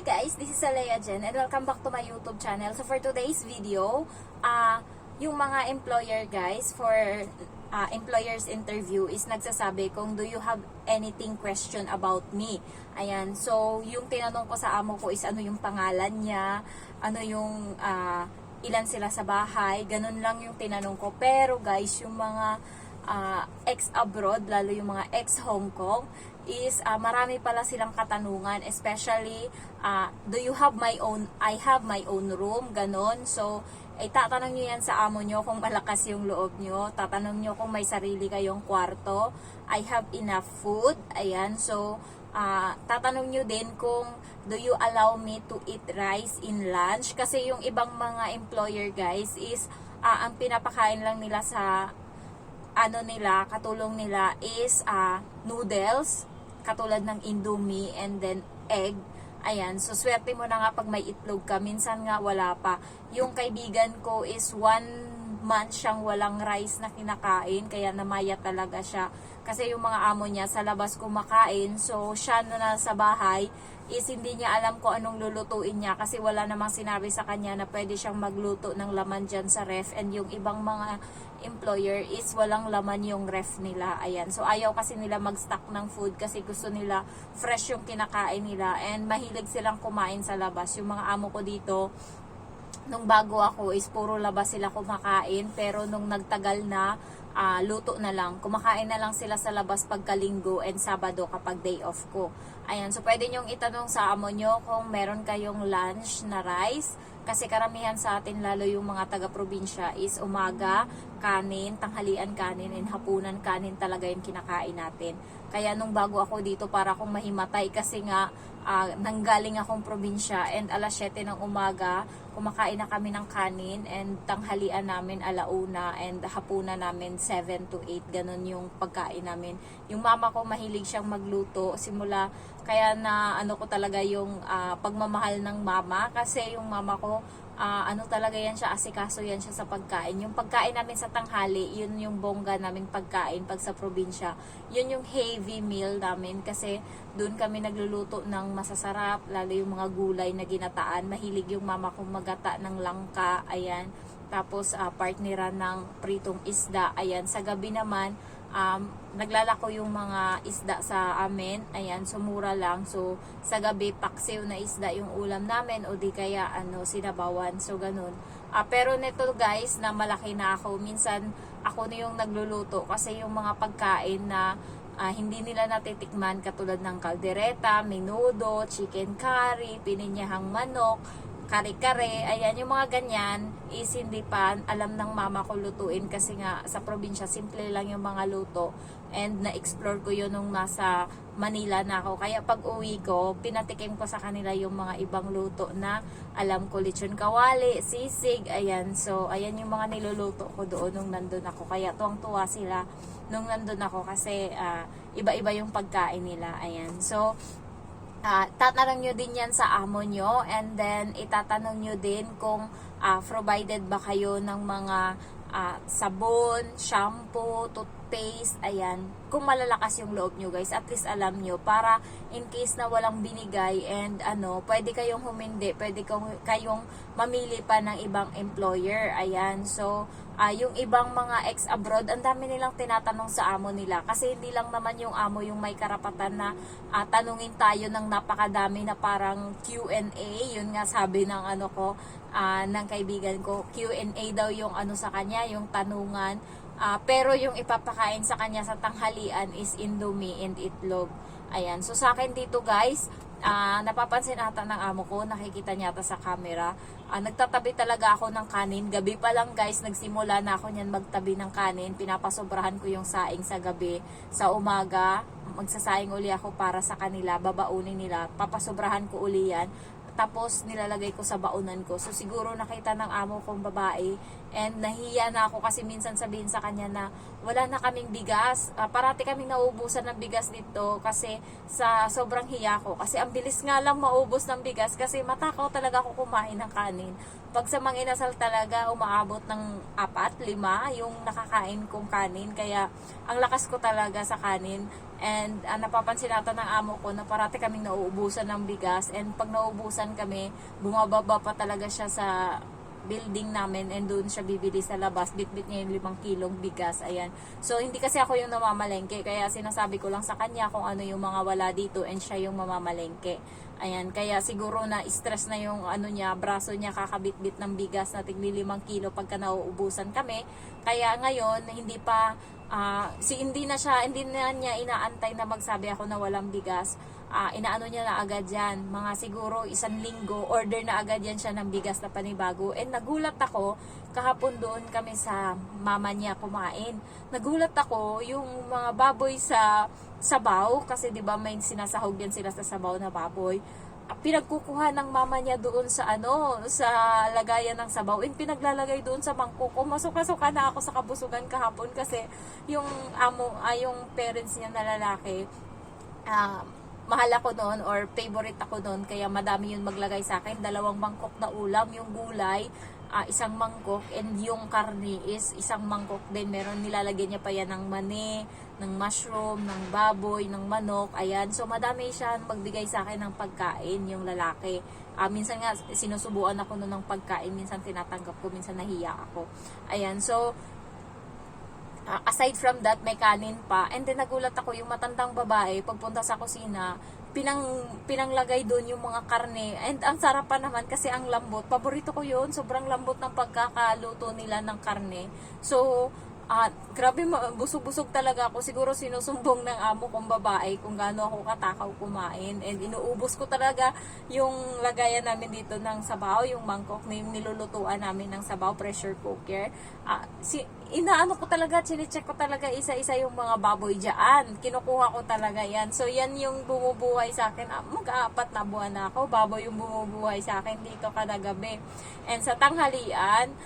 guys, this is Alea Jen and welcome back to my YouTube channel. So for today's video, yung mga employer guys for employer's interview is nagsasabi kung do you have anything question about me. Ayan, so yung tinanong ko sa amo ko is ano yung pangalan niya, ano yung ilan sila sa bahay, ganun lang yung tinanong ko. Pero guys, yung mga ex-abroad, lalo yung mga ex-Hong Kong, is marami pala silang katanungan, especially do you have my own, I have my own room, ganon. So tatanong nyo yan sa amo nyo kung malakas yung loob nyo, tatanong nyo kung may sarili kayong kwarto, I have enough food, ayan. So tatanong nyo din kung do you allow me to eat rice in lunch, kasi yung ibang mga employer guys is ang pinapakain lang nila sa katulong nila is noodles, katulad ng Indomie and then egg. Ayan, so swerte mo na nga pag may itlog ka. Minsan nga wala pa. Yung kaibigan ko is 1 month siyang walang rice na kinakain, kaya namaya talaga siya. Kasi yung mga amo niya sa labas kumakain, so siya na nasa bahay is hindi niya alam kung anong lulutuin niya, kasi wala namang sinabi sa kanya na pwede siyang magluto ng laman dyan sa ref. And yung ibang mga employer is walang laman yung ref nila. Ayan, so ayaw kasi nila mag-stock ng food kasi gusto nila fresh yung kinakain nila, and mahilig silang kumain sa labas. Yung mga amo ko dito, nung bago ako is puro labas sila kumakain, pero nung nagtagal na, luto na lang. Kumakain na lang sila sa labas pagka-linggo and Sabado kapag day off ko. Ayan, so pwede nyong itanong sa amo nyo kung meron kayong lunch na rice, kasi karamihan sa atin, lalo yung mga taga-probinsya, is umaga kanin, tanghalian kanin, and hapunan kanin talaga yung kinakain natin. Kaya nung bago ako dito, para akong mahimatay, kasi nga nanggaling akong probinsya, and alas 7 ng umaga kumakain na kami ng kanin, and tanghalian namin 1:00, and hapunan namin 7 to 8, ganun yung pagkain namin. Yung mama ko mahilig siyang magluto simula, kaya na ko talaga yung pagmamahal ng mama, kasi yung mama ko talaga yan siya, asikaso yan siya sa pagkain. Yung pagkain namin sa tanghali, yun yung bongga naming pagkain pag sa probinsya. Yun yung heavy meal namin, kasi doon kami nagluluto ng masasarap, lalo yung mga gulay na ginataan. Mahilig yung mama kong magata ng langka, ayan. Tapos partneran ng pritong isda, ayan. Sa gabi naman, naglalako yung mga isda sa amin, ayan, so mura lang. So sa gabi, paksiw na isda yung ulam namin, o di kaya sinabawan, so ganun. Pero neto guys, na malaki na ako, minsan ako na yung nagluluto, kasi yung mga pagkain na hindi nila natitikman, katulad ng kaldereta, menudo, chicken curry, pininyahang manok, kare-kare, ayan, yung mga ganyan is hindi pa alam ng mama ko lutuin, kasi nga sa probinsya simple lang yung mga luto, and na-explore ko yun nung nasa Manila na ako. Kaya pag uwi ko, pinatikim ko sa kanila yung mga ibang luto na alam ko, lechon kawali, sisig, ayan. So ayan yung mga niluluto ko doon nung nandun ako, kaya tuwang-tuwa sila nung nandun ako, kasi iba-iba yung pagkain nila, ayan. So tatanong nyo din yan sa amo nyo, and then itatanong nyo din kung provided ba kayo ng mga sabon, shampoo, toothpaste, ayan. Kung malalakas yung loob nyo guys, at least alam nyo, para in case na walang binigay, and pwede kayong humindi, pwede kayong mamili pa ng ibang employer, ayan. So yung ibang mga ex-abroad, ang dami nilang tinatanong sa amo nila, kasi hindi lang naman yung amo yung may karapatan na tanungin tayo ng napakadami na parang Q&A. Yun nga sabi ng ng kaibigan ko, Q&A daw yung sa kanya, yung tanungan. Pero yung ipapakain sa kanya sa tanghalian is Indomie and itlog. Ayan, so sa akin dito guys, napapansin ata ng amo ko, nakikita niya ata sa camera, nagtatabi talaga ako ng kanin. Gabi pa lang guys, nagsimula na ako niyan magtabi ng kanin. Pinapasobrahan ko yung saing sa gabi. Sa umaga, magsasaing uli ako para sa kanila, babaunin nila, papasobrahan ko uli yan, tapos nilalagay ko sa baunan ko. So siguro nakita ng amo kong babae, and nahiya na ako, kasi minsan sabihin sa kanya na wala na kaming bigas, parati kaming nauubusan ng bigas dito, kasi sa sobrang hiya ko, kasi ang bilis nga lang maubos ng bigas, kasi matakaw talaga ako kumain ng kanin. Pag sa mga inasal talaga, umaabot ng 4, 5 yung nakakain kong kanin. Kaya, ang lakas ko talaga sa kanin. And napapansin natin ng amo ko na parati kaming nauubusan ng bigas. And pag nauubusan kami, bumababa pa talaga siya sa building namin and doon siya bibili sa labas. Bitbit niya yung 5 kilong bigas. Ayan. So, hindi kasi ako yung namamalengke. Kaya sinasabi ko lang sa kanya kung ano yung mga wala dito and siya yung mamamalengke. Ayan. Kaya siguro na stress na yung ano niya, braso niya kakabitbit ng bigas na tigli 5 kilo pagka nauubusan kami. Kaya ngayon, hindi na niya inaantay na magsabi ako na walang bigas. Inaano niya na agad yan. Mga siguro 1 linggo, order na agad yan siya ng bigas na panibago. And nagulat ako, kahapon doon kami sa mama niya kumain. Nagulat ako, yung mga baboy sa sabaw, kasi di ba may sinasahog yan sila sa sabaw na baboy. Pinagkukuha ng mama niya doon sa sa lagayan ng sabaw. And pinaglalagay doon sa mangkok ko. Masuka-suka na ako sa kabusugan kahapon kasi yung yung parents niya na lalaki, mahal ako noon or favorite ako noon, kaya madami yun maglagay sa akin. 2 mangkok na ulam, yung gulay, 1 mangkok, and yung karne is 1 mangkok din. Meron nilalagyan niya pa yan ng mani, ng mushroom, ng baboy, ng manok. Ayan, so madami siya magbigay sa akin ng pagkain, yung lalaki. Minsan nga sinusubuan ako noon ng pagkain, minsan tinatanggap ko, minsan nahiya ako. Ayan, so aside from that, may kanin pa. And then nagulat ako, yung matandang babae, pagpunta sa kusina, pinanglagay doon yung mga karne. And ang sarap pa naman kasi ang lambot. Paborito ko yun. Sobrang lambot ng pagkakaluto nila ng karne. So, grabe, busog-busog talaga ako. Siguro sinusumbong ng amo kong babae kung gaano ako katakaw kumain. And inuubos ko talaga yung lagayan namin dito ng sabaw, yung mangkok na yung nilulutuan namin ng sabaw, pressure cooker. Inaano ko talaga, chinecheck ko talaga isa-isa yung mga baboy dyan. Kinukuha ko talaga yan. So, yan yung bumubuhay sa akin. Mag-4 na buwan na ako. Baboy yung bumubuhay sa akin dito kada gabi. And sa tanghalian,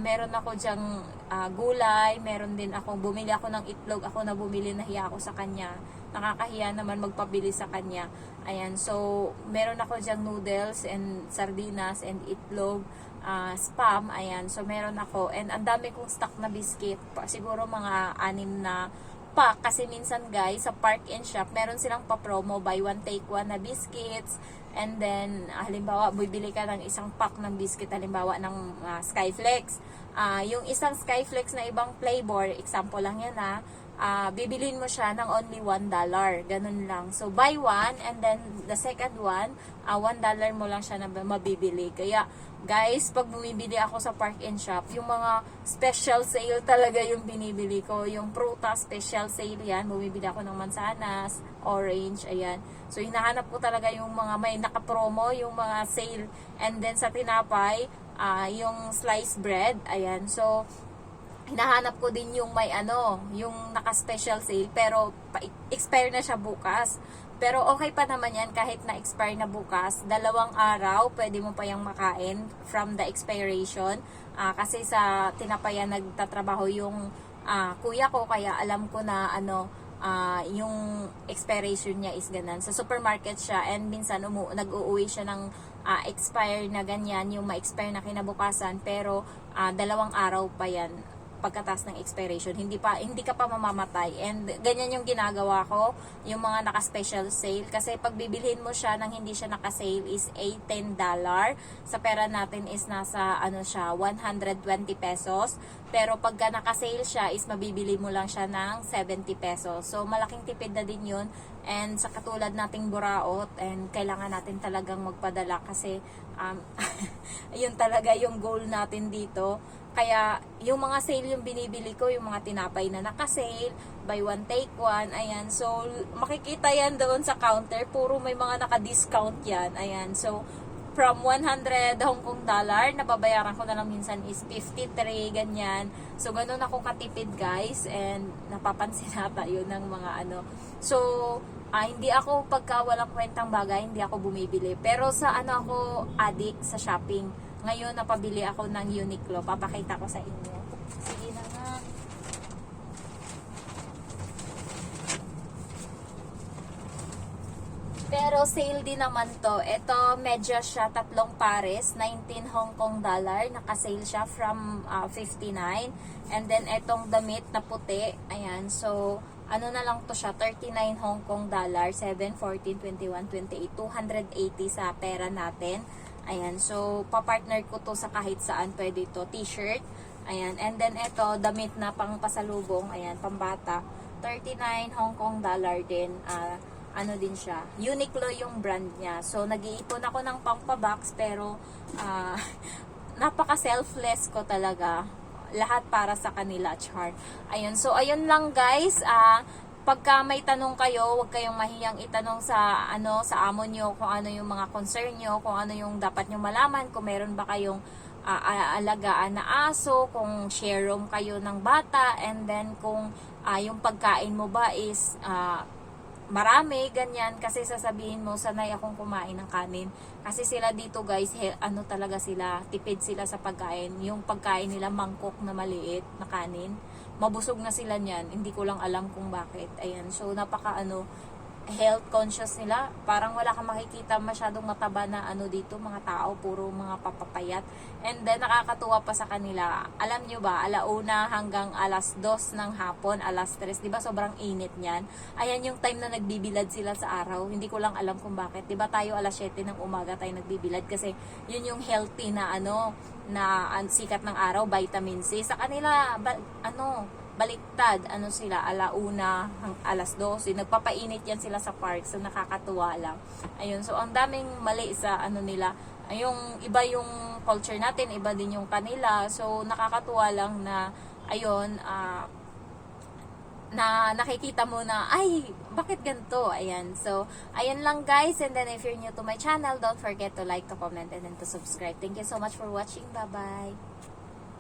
meron ako dyang gulay. Meron din bumili ako ng itlog. Ako na bumili, nahiya ako sa kanya. Nakakahiya naman magpabili sa kanya. Ayan, so, meron ako dyang noodles and sardinas and itlog. Spam, ayan, so meron ako, and ang dami kong stock na biscuit, siguro mga 6 na pack, kasi minsan guys, sa Park and Shop, meron silang pa-promo, buy 1 take 1 na biscuits, and then, halimbawa, bibili ka ng 1 pack ng biscuit, halimbawa ng Skyflex, yung isang Skyflex na ibang flavor, example lang yan bibilin mo siya ng only $1. Ganun lang. So, buy 1, and then the second one, $1 mo lang siya na mabibili. Kaya, guys, pag bumibili ako sa Park and Shop, yung mga special sale talaga yung binibili ko. Yung prutas, special sale yan. Bumibili ako ng mansanas, orange, ayan. So, hinahanap ko talaga yung mga may nakapromo, yung mga sale. And then, sa tinapay, yung sliced bread, ayan. So, hinahanap ko din yung may yung naka-special sale, pero expire na siya bukas. Pero okay pa naman yan kahit na-expire na bukas. 2 araw, pwede mo pa yung makain from the expiration. Kasi sa tinapayan nagtatrabaho yung kuya ko, kaya alam ko na yung expiration niya is ganun. Sa supermarket siya, and minsan nag-uuwi siya ng expire na ganyan, yung ma-expire na kinabukasan, pero 2 araw pa yan pagkatas ng expiration, hindi ka pa mamamatay. And ganyan yung ginagawa ko, yung mga naka-special sale, kasi pag bibilhin mo siya nang hindi siya naka-sale is $10. Sa pera natin is nasa 120 pesos. Pero pagka naka-sale siya is mabibili mo lang siya ng 70 pesos. So malaking tipid na din yun. And sa katulad nating buraot, and kailangan natin talagang magpadala kasi yun talaga yung goal natin dito. Kaya, yung mga sale yung binibili ko, yung mga tinapay na naka-sale, buy 1 take 1, ayan. So, makikita yan doon sa counter, puro may mga naka-discount yan, ayan. So, from 100 Hong Kong dollar, nababayaran ko na lang minsan is 53, ganyan. So, ganun ako katipid, guys, and napapansin nata yun ng mga So, hindi ako pagka walang kwentang bagay, hindi ako bumibili. Pero sa ako addict sa shopping. Ngayon, napabili ako ng Uniqlo. Papakita ko sa inyo. Sige na nga. Pero sale din naman to. Ito, medyas siya, 3 pares, 19 Hong Kong dollar. Naka-sale siya from 59. And then, itong damit na puti, ayan, so, ano na lang to siya, 39 Hong Kong dollar, 7, 14, 21, 28, 280 sa pera natin. Ayan, so, papartner ko to sa kahit saan pwede to. T-shirt, ayan, and then ito, damit na pang pasalubong, ayan, pambata, 39 Hong Kong dollar din, ano din siya, Uniqlo yung brand niya. So, nag-iipon ako ng pang-box, pero napaka-selfless ko talaga. Lahat para sa kanila, char. Ayun, so ayun lang guys. Pagka may tanong kayo, huwag kayong mahiyang itanong sa sa amo nyo kung ano yung mga concern nyo, kung ano yung dapat nyo malaman, kung meron ba kayong alagaan na aso, kung share room kayo ng bata, and then kung yung pagkain mo ba is marami, ganyan, kasi sasabihin mo, sanay akong kumain ng kanin. Kasi sila dito guys, ano talaga sila, tipid sila sa pagkain. Yung pagkain nila, mangkok na maliit na kanin. Mabusog na sila niyan, hindi ko lang alam kung bakit. Ayan, so napaka health conscious nila. Parang wala kang makikita masyadong mataba na dito, mga tao, puro mga papapayat. And then nakakatuwa pa sa kanila. Alam nyo ba, 1:00 hanggang 2:00 ng hapon, 3:00, di ba sobrang init niyan? Ayan yung time na nagbibilad sila sa araw. Hindi ko lang alam kung bakit. Di ba tayo 7:00 ng umaga tayo nagbibilad kasi yun yung healthy na na sikat ng araw, vitamin C. Sa kanila baliktad, sila, 1:00 hanggang 2:00, nagpapainit yan sila sa park, so nakakatuwa lang. Ayun, so ang daming mali sa nila, yung iba yung culture natin, iba din yung kanila, so nakakatuwa lang na, ayun, na nakikita mo na, ay, bakit ganito? Ayan, so, ayan lang guys, and then if you're new to my channel, don't forget to like, to comment, and then to subscribe. Thank you so much for watching, bye-bye!